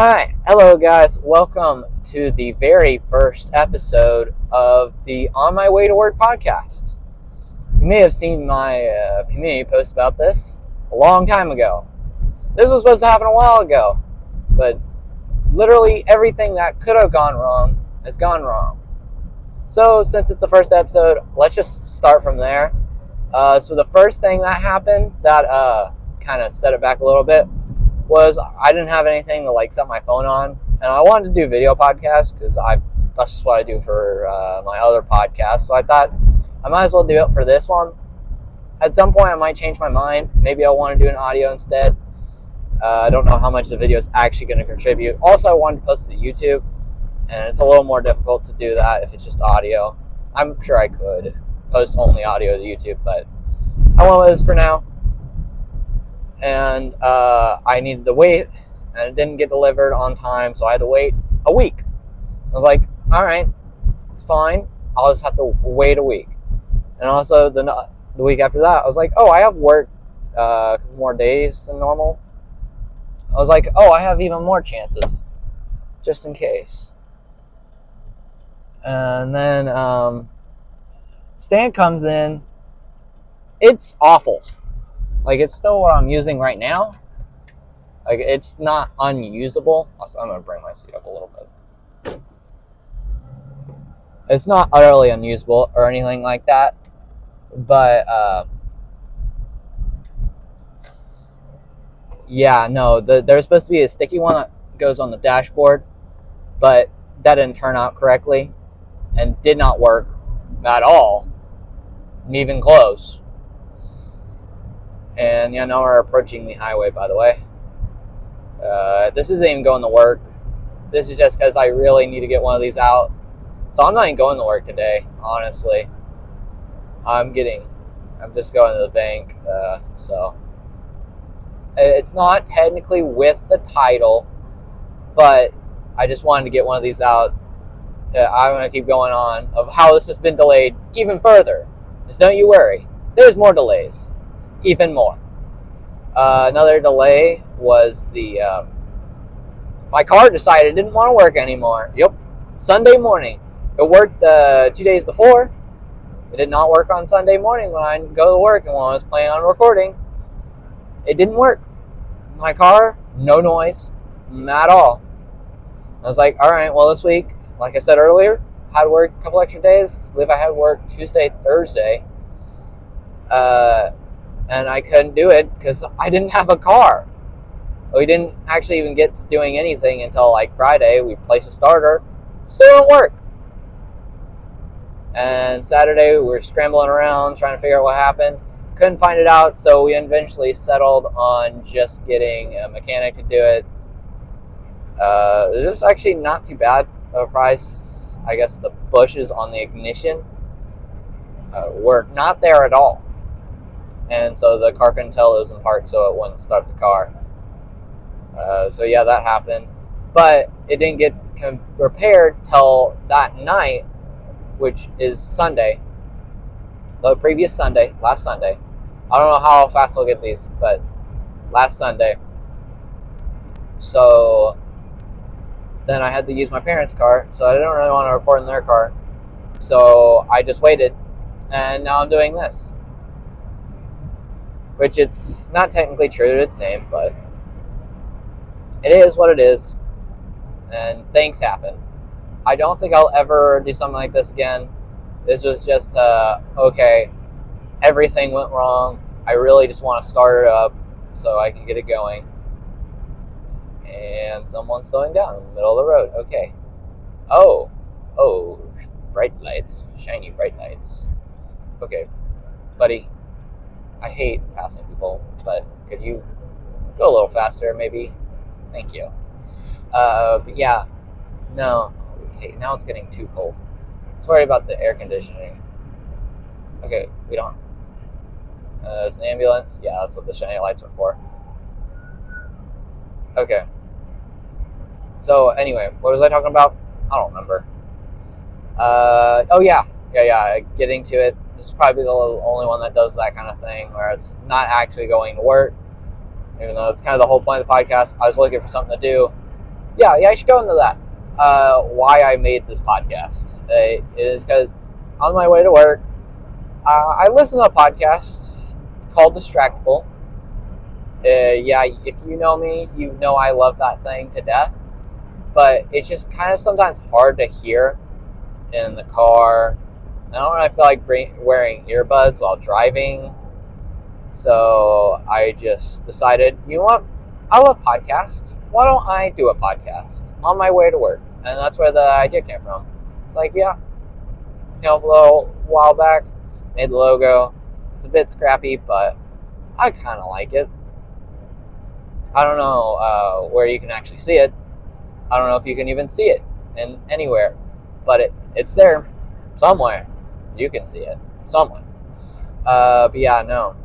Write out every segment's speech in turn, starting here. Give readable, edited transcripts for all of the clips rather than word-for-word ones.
Alright, hello guys, welcome to the very first episode of the On My Way to Work podcast. You may have seen my community post about this a long time ago. This was supposed to happen a while ago, but literally everything that could have gone wrong has gone wrong. So since it's the first episode, let's just start from there. So the first thing that happened that kind of set it back a little bit was I didn't have anything to set my phone on, and I wanted to do video podcasts because that's just what I do for my other podcast. So I thought I might as well do it for this one. At some point I might change my mind. Maybe I'll want to do an audio instead. I don't know how much the video is actually going to contribute. Also, I wanted to post it to YouTube, and it's a little more difficult to do that if it's just audio. I'm sure I could post only audio to YouTube, but I went with this for now. And I needed to wait, and it didn't get delivered on time, so I had to wait a week. I was like, all right, it's fine. I'll just have to wait a week. And also the week after that, I was like, oh, I have work a couple more days than normal. I was like, oh, I have even more chances, just in case. And then Stan comes in. It's awful. It's still what I'm using right now. It's not unusable. Also, I'm going to bring my seat up a little bit. It's not utterly unusable or anything like that. But, yeah, no. There's supposed to be a sticky one that goes on the dashboard. But that didn't turn out correctly. And did not work at all. Even close. And yeah, now we're approaching the highway, by the way. This isn't even going to work. This is just because I really need to get one of these out. So I'm not even going to work today, honestly. I'm just going to the bank. So it's not technically with the title, but I just wanted to get one of these out. I'm going to keep going on of how this has been delayed even further. So don't you worry. There's more delays. Even more. Another delay was my car decided it didn't want to work anymore. Yep. Sunday morning. It worked 2 days before. It did not work on Sunday morning when I go to work, and when I was planning on recording, it didn't work. My car, no noise at all. I was like, all right, well, this week, like I said earlier, had to work a couple extra days. I believe I had work Tuesday, Thursday. And I couldn't do it because I didn't have a car. We didn't actually even get to doing anything until Friday. We placed a starter. Still didn't work. And Saturday we were scrambling around trying to figure out what happened. Couldn't find it out, so we eventually settled on just getting a mechanic to do it. It was actually not too bad of a price. I guess the bushes on the ignition were not there at all. And so the car couldn't tell it was in park, so it wouldn't start the car. So yeah, that happened. But it didn't get repaired till that night, which is Sunday. The previous Sunday, last Sunday. I don't know how fast I'll get these, but last Sunday. So then I had to use my parents' car, so I didn't really want to record in their car. So I just waited, and now I'm doing this. Which it's not technically true to its name, but it is what it is, and things happen. I don't think I'll ever do something like this again. This was just, okay, everything went wrong. I really just want to start it up so I can get it going. And someone's slowing down in the middle of the road. Okay. Oh, bright lights, shiny bright lights. Okay, buddy. I hate passing people, but could you go a little faster, maybe? Thank you. But yeah, no. Okay, now it's getting too cold. Let's worry about the air conditioning. Okay, we don't. It's an ambulance. Yeah, that's what the shiny lights were for. Okay. So anyway, what was I talking about? I don't remember. Oh yeah, getting to it. This is probably the only one that does that kind of thing, where it's not actually going to work, even though it's kind of the whole point of the podcast. I was looking for something to do. yeah, I should go into that. Why I made this podcast is because on my way to work, I listen to a podcast called Distractable. Yeah, if you know me, you know I love that thing to death. But it's just kind of sometimes hard to hear in the car. I don't really feel like wearing earbuds while driving. So I just decided, you know what? I love podcasts. Why don't I do a podcast on my way to work? And that's where the idea came from. It's like, yeah, a little while back, made the logo. It's a bit scrappy, but I kind of like it. I don't know where you can actually see it. I don't know if you can even see it in anywhere, but it's there somewhere. You can see it somewhere. But yeah, no.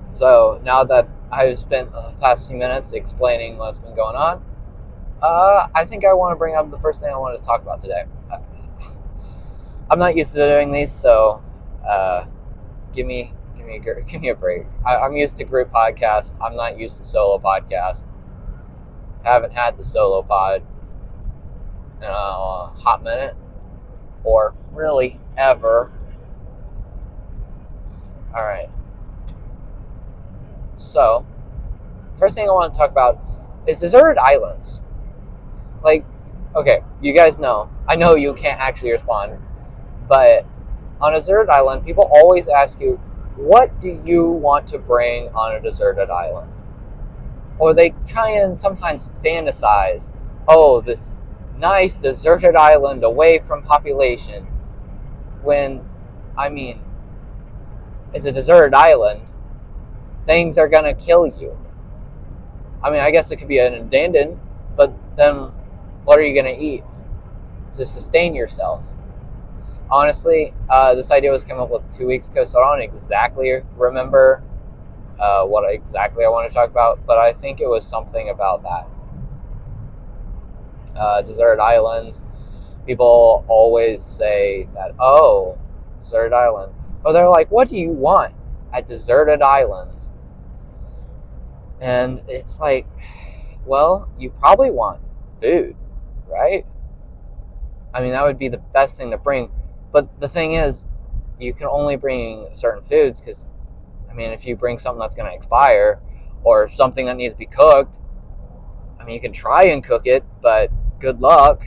So now that I've spent the past few minutes explaining what's been going on, I think I want to bring up the first thing I want to talk about today. I'm not used to doing these, so give me a break. I'm used to group podcasts. I'm not used to solo podcasts. Haven't had the solo pod in a hot minute, or really ever. All right. So, first thing I want to talk about is deserted islands. Like, okay, you guys know. I know you can't actually respond, but on a deserted island, people always ask you, what do you want to bring on a deserted island? Or they try and sometimes fantasize, oh, this nice deserted island away from population. When, I mean, it's a deserted island, things are going to kill you. I mean, I guess it could be an abandoned, but then what are you going to eat to sustain yourself? Honestly, this idea was come up with 2 weeks ago, so I don't exactly remember what exactly I want to talk about, but I think it was something about that. Deserted islands. People always say that, oh, deserted island. Or they're like, what do you want at deserted islands? And it's like, well, you probably want food, right? I mean, that would be the best thing to bring. But the thing is, you can only bring certain foods because, I mean, if you bring something that's going to expire or something that needs to be cooked, I mean, you can try and cook it, but good luck.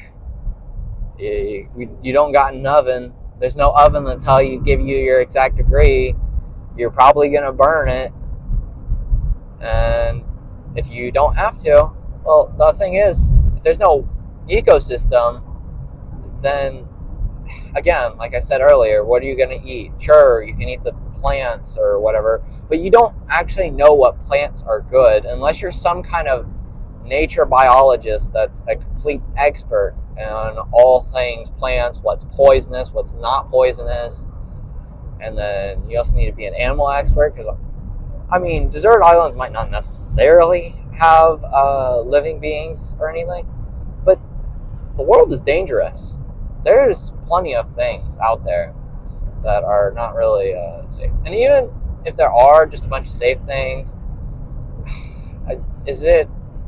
You don't got an oven. There's no oven that'll give you your exact degree. You're probably going to burn it. And if you don't have to, well, the thing is, if there's no ecosystem, then, again, like I said earlier, what are you going to eat? Sure, you can eat the plants or whatever, but you don't actually know what plants are good unless you're some kind of nature biologist that's a complete expert on all things plants, what's poisonous, what's not poisonous. And then you also need to be an animal expert because, I mean, desert islands might not necessarily have living beings or anything, but the world is dangerous. There's plenty of things out there that are not really safe. And even if there are just a bunch of safe things,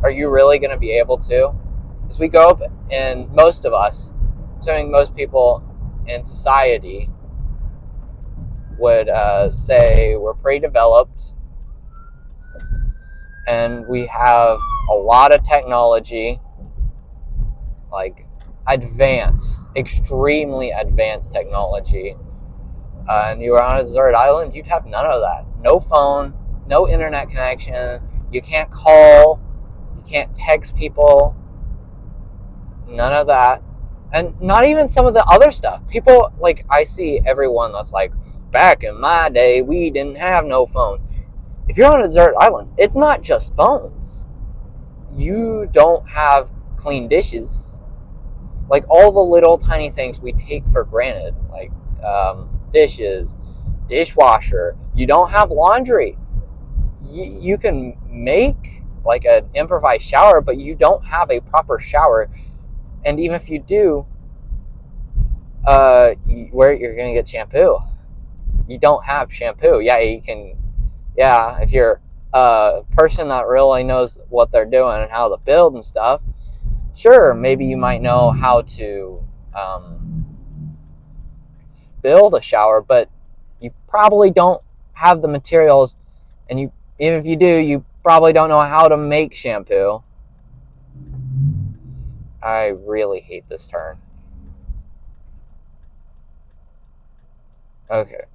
are you really going to be able to? As we go up, and most of us, assuming most people in society would say we're pretty developed and we have a lot of technology, like extremely advanced technology, and you were on a desert island, you'd have none of that. No phone, no internet connection, you can't call, you can't text people, none of that. And not even some of the other stuff. People, like, I see everyone that's like, back in my day, we didn't have no phones. If you're on a desert island, it's not just phones. You don't have clean dishes. Like, all the little tiny things we take for granted, like dishes, dishwasher. You don't have laundry. You can make like an improvised shower, but you don't have a proper shower. And even if you do, where you're gonna get shampoo? You don't have shampoo. Yeah, you can. Yeah, if you're a person that really knows what they're doing and how to build and stuff, Sure, maybe you might know how to build a shower, but you probably don't have the materials, and even if you do, you probably don't know how to make shampoo. I really hate this turn. Okay.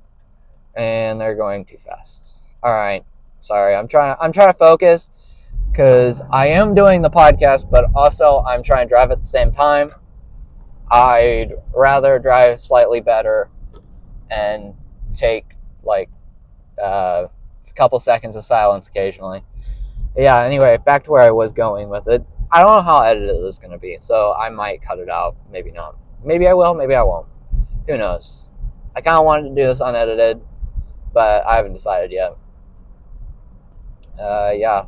And they're going too fast. All right. Sorry. I'm trying to focus because I am doing the podcast, but also I'm trying to drive at the same time. I'd rather drive slightly better and take like a couple seconds of silence occasionally. Yeah, anyway, back to where I was going with it. I don't know how edited this is going to be, so I might cut it out. Maybe not. Maybe I will, maybe I won't. Who knows? I kind of wanted to do this unedited, but I haven't decided yet. Yeah.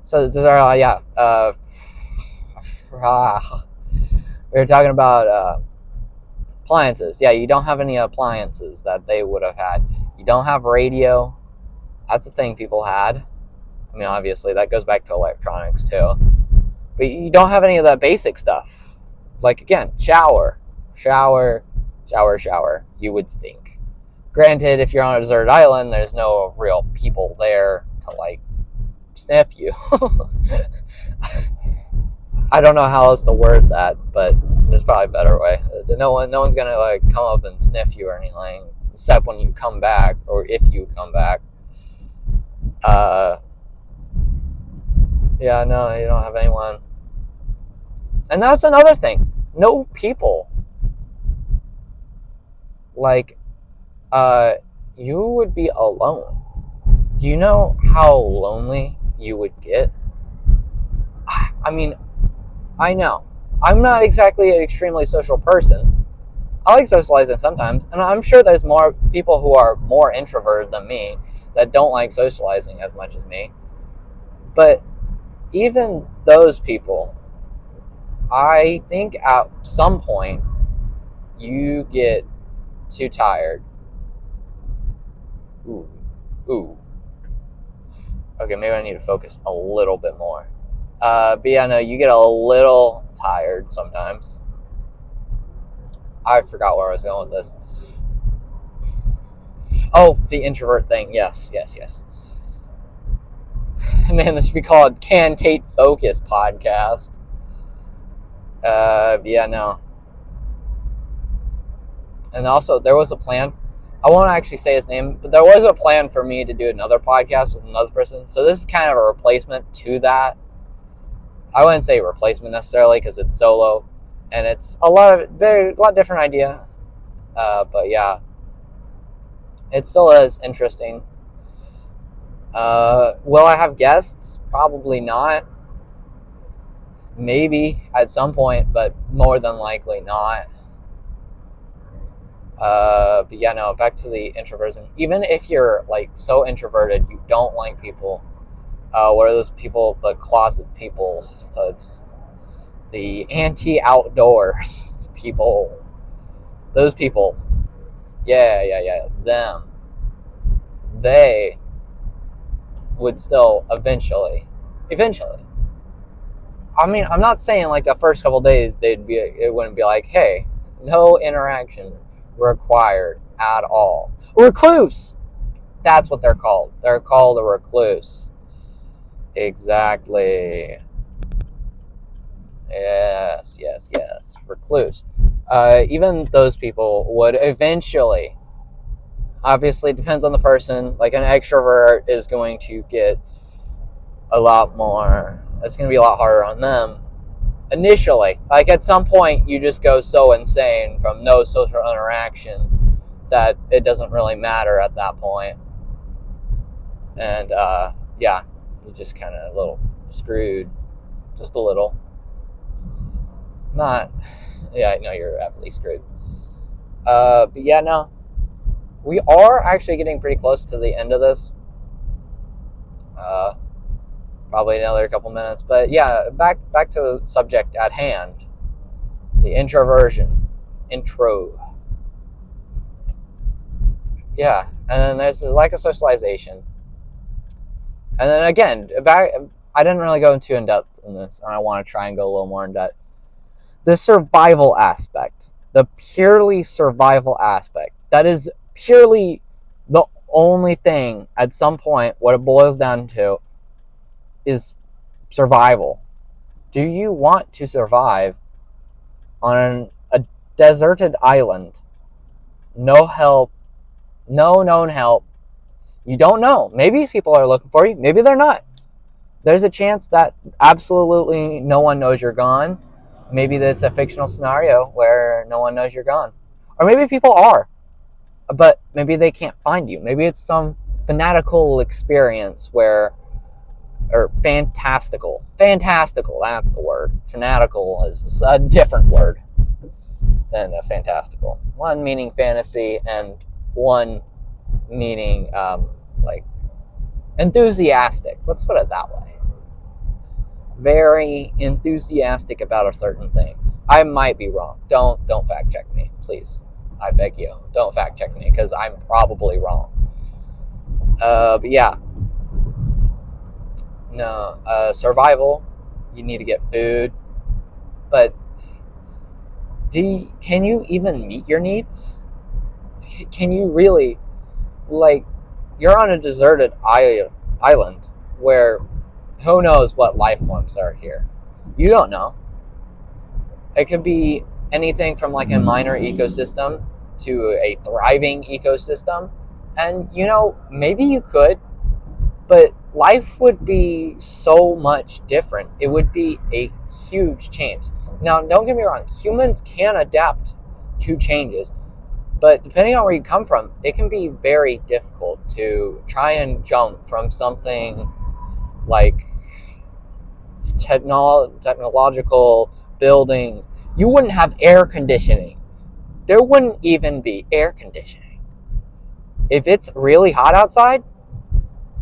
So, yeah. We were talking about appliances. Yeah, you don't have any appliances that they would have had. You don't have radio. That's a thing people had. I mean, obviously, that goes back to electronics, too. But you don't have any of that basic stuff. Like, again, shower. You would stink. Granted, if you're on a deserted island, there's no real people there to, like, sniff you. I don't know how else to word that, but there's probably a better way. No one's gonna, like, come up and sniff you or anything, except when you come back, or if you come back. Yeah, no, you don't have anyone. And that's another thing. No people. Like, you would be alone. Do you know how lonely you would get? I mean, I know. I'm not exactly an extremely social person. I like socializing sometimes, and I'm sure there's more people who are more introverted than me that don't like socializing as much as me. But even those people, I think at some point you get too tired. Ooh. Okay, maybe I need to focus a little bit more. But yeah, no, you get a little tired sometimes. I forgot where I was going with this. Oh, the introvert thing. Yes. Man, this should be called Can Tate Focus Podcast. Yeah, no. And also, there was a plan. I won't actually say his name, but there was a plan for me to do another podcast with another person. So this is kind of a replacement to that. I wouldn't say replacement necessarily because it's solo, and it's a lot different idea. But yeah, it still is interesting. Will I have guests? Probably not. Maybe at some point, but more than likely not. But yeah, no, back to the introversion. Even if you're like so introverted, you don't like people. What are those people? The closet people, the anti-outdoors people. Those people. Yeah. Them. They would still eventually. I mean, I'm not saying like the first couple days it wouldn't be like, hey, no interaction required at all. Recluse. That's what they're called. They're called a recluse. Exactly. Yes. Recluse. Even those people would eventually, obviously it depends on the person, like an extrovert is going to get a lot more, it's going to be a lot harder on them initially. Like at some point you just go so insane from no social interaction that it doesn't really matter at that point. And yeah, you're just kind of a little screwed, just a little. Not, yeah, I know you're heavily screwed. But yeah, no, we are actually getting pretty close to the end of this. Probably another couple minutes, but yeah, back to the subject at hand, the introversion, intro. Yeah, and then there's the lack of socialization, and then again, I didn't really go into in depth in this, and I want to try and go a little more in depth. The survival aspect, the purely survival aspect, that is purely the only thing at some point, what it boils down to is survival. Do you want to survive on a deserted island? No help, no known help. You don't know. Maybe people are looking for you. Maybe they're not. There's a chance that absolutely no one knows you're gone. Maybe that's a fictional scenario where no one knows you're gone. Or maybe people are, but maybe they can't find you. Maybe it's some fanatical experience where, or fantastical, that's the word. Fanatical is a different word than a fantastical. One meaning fantasy and one meaning like enthusiastic. Let's put it that way. Very enthusiastic about certain things. I might be wrong. Don't fact check me, please. I beg you, don't fact check me because I'm probably wrong. But yeah, no, survival. You need to get food, but can you even meet your needs? Can you really, like, you're on a deserted island where who knows what life forms are here? You don't know. It could be anything from like a minor ecosystem to a thriving ecosystem. And maybe you could, but life would be so much different. It would be a huge change. Now, don't get me wrong, humans can adapt to changes, but depending on where you come from, it can be very difficult to try and jump from something like technological buildings. You wouldn't have air conditioning. There wouldn't even be air conditioning. If it's really hot outside,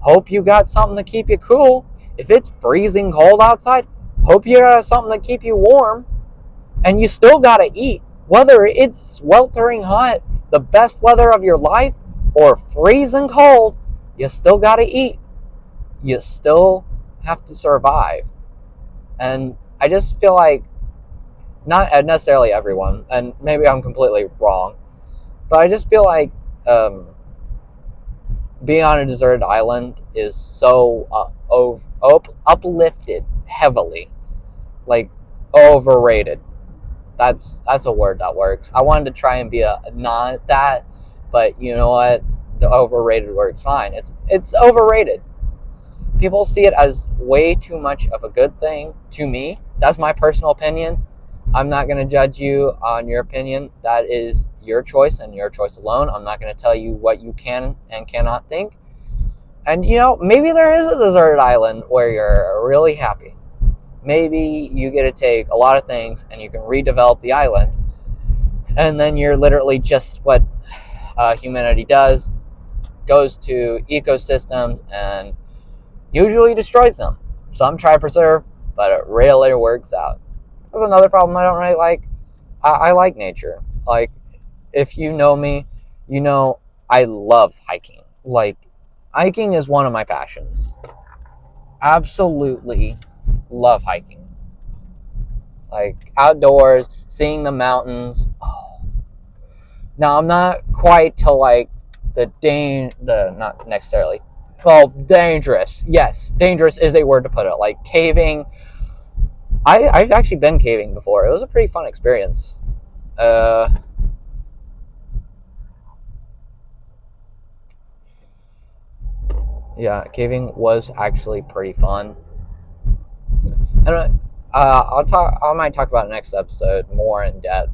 hope you got something to keep you cool. If it's freezing cold outside, hope you got something to keep you warm. And you still gotta eat. Whether it's sweltering hot, the best weather of your life, or freezing cold, you still gotta eat. You still have to survive. And I just feel like, not necessarily everyone, and maybe I'm completely wrong, but I just feel like being on a deserted island is so uplifted heavily, like overrated. That's a word that works. I wanted to try and be a not that, but you know what? The overrated word's fine. It's overrated. People see it as way too much of a good thing. To me, that's my personal opinion. I'm not going to judge you on your opinion. That is your choice and your choice alone. I'm not going to tell you what you can and cannot think. And maybe there is a deserted island where you're really happy. Maybe you get to take a lot of things and you can redevelop the island. And then you're literally just what humanity does, goes to ecosystems and usually destroys them. Some try to preserve, but it rarely works out. That's another problem I don't really like. I like nature. Like, if you know me, you know I love hiking. Like, hiking is one of my passions. Absolutely love hiking. Like, outdoors, seeing the mountains. Oh. Now, I'm not quite to like not necessarily. Well, dangerous. Yes, dangerous is a word to put it. Like caving. I've actually been caving before. It was a pretty fun experience. Yeah, caving was actually pretty fun. And I might talk about it next episode more in depth.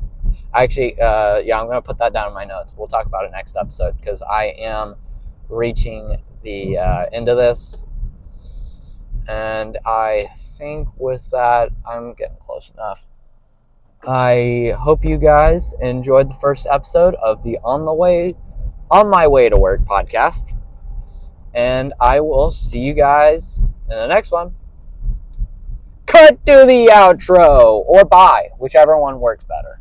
Actually, yeah, I'm gonna put that down in my notes. We'll talk about it next episode because I am reaching the end of this. And I think with that, I'm getting close enough. I hope you guys enjoyed the first episode of the On My Way to Work podcast. And I will see you guys in the next one. Cut to the outro, or bye, whichever one works better.